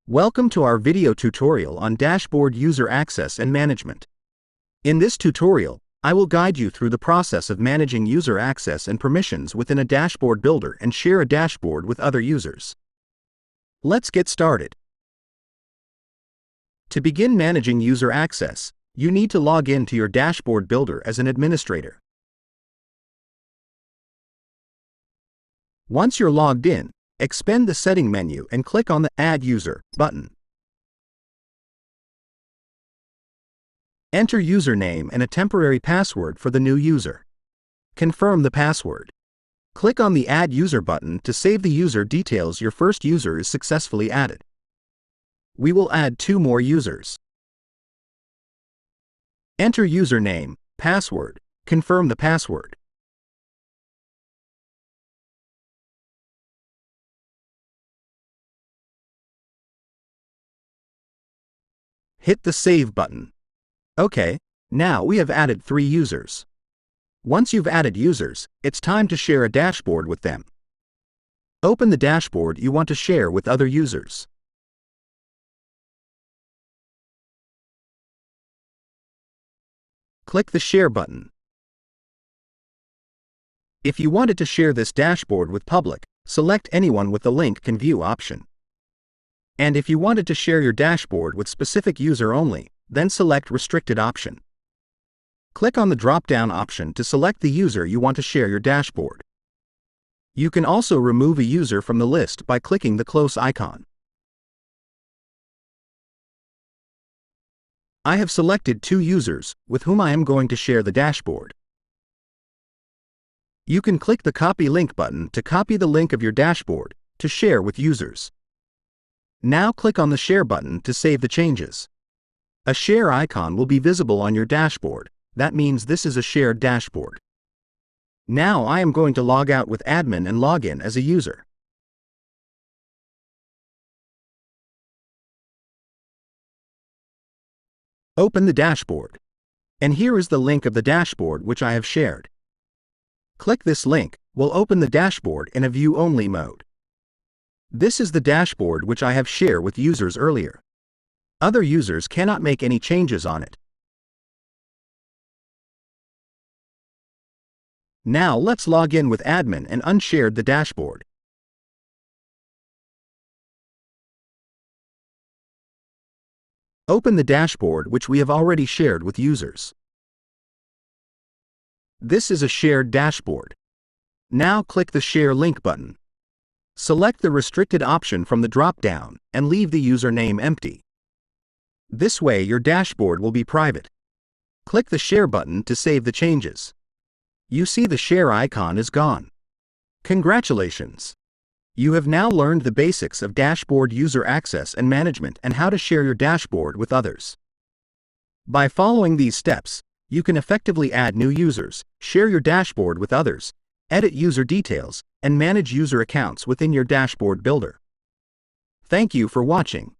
Welcome to our video tutorial on Dashboard User Access and Management. In this tutorial, I will guide you through the process of managing user access and permissions within a dashboard builder and share a dashboard with other users. Let's get started. To begin managing user access, you need to log in to your dashboard builder as an administrator. Once you're logged in, expand the Setting menu and click on the Add User button. Enter username and a temporary password for the new user. Confirm the password. Click on the Add User button to save the user details. Your first user is successfully added. We will add 2 more users. Enter username, password, confirm the password. Hit the Save button. OK, now we have added 3 users. Once you've added users, it's time to share a dashboard with them. Open the dashboard you want to share with other users. Click the Share button. If you wanted to share this dashboard with public, select Anyone with the Link Can View option. And if you wanted to share your dashboard with specific user only, then select Restricted option. Click on the drop-down option to select the user you want to share your dashboard. You can also remove a user from the list by clicking the close icon. I have selected 2 users with whom I am going to share the dashboard. You can click the Copy Link button to copy the link of your dashboard to share with users. Now click on the Share button to save the changes. A share icon will be visible on your dashboard. That means this is a shared dashboard. Now I am going to log out with admin and log in as a user. Open the dashboard. And here is the link of the dashboard which I have shared. Click this link, will open the dashboard in a view-only mode. This is the dashboard which I have shared with users earlier. Other users cannot make any changes on it. Now let's log in with admin and unshared the dashboard. Open the dashboard which we have already shared with users. This is a shared dashboard. Now click the Share Link button. Select the Restricted option from the drop-down and leave the username empty. This way your dashboard will be private. Click the Share button to save the changes. You see the share icon is gone. Congratulations! You have now learned the basics of dashboard user access and management and how to share your dashboard with others. By following these steps, you can effectively add new users, share your dashboard with others, edit user details, and manage user accounts within your dashboard builder. Thank you for watching.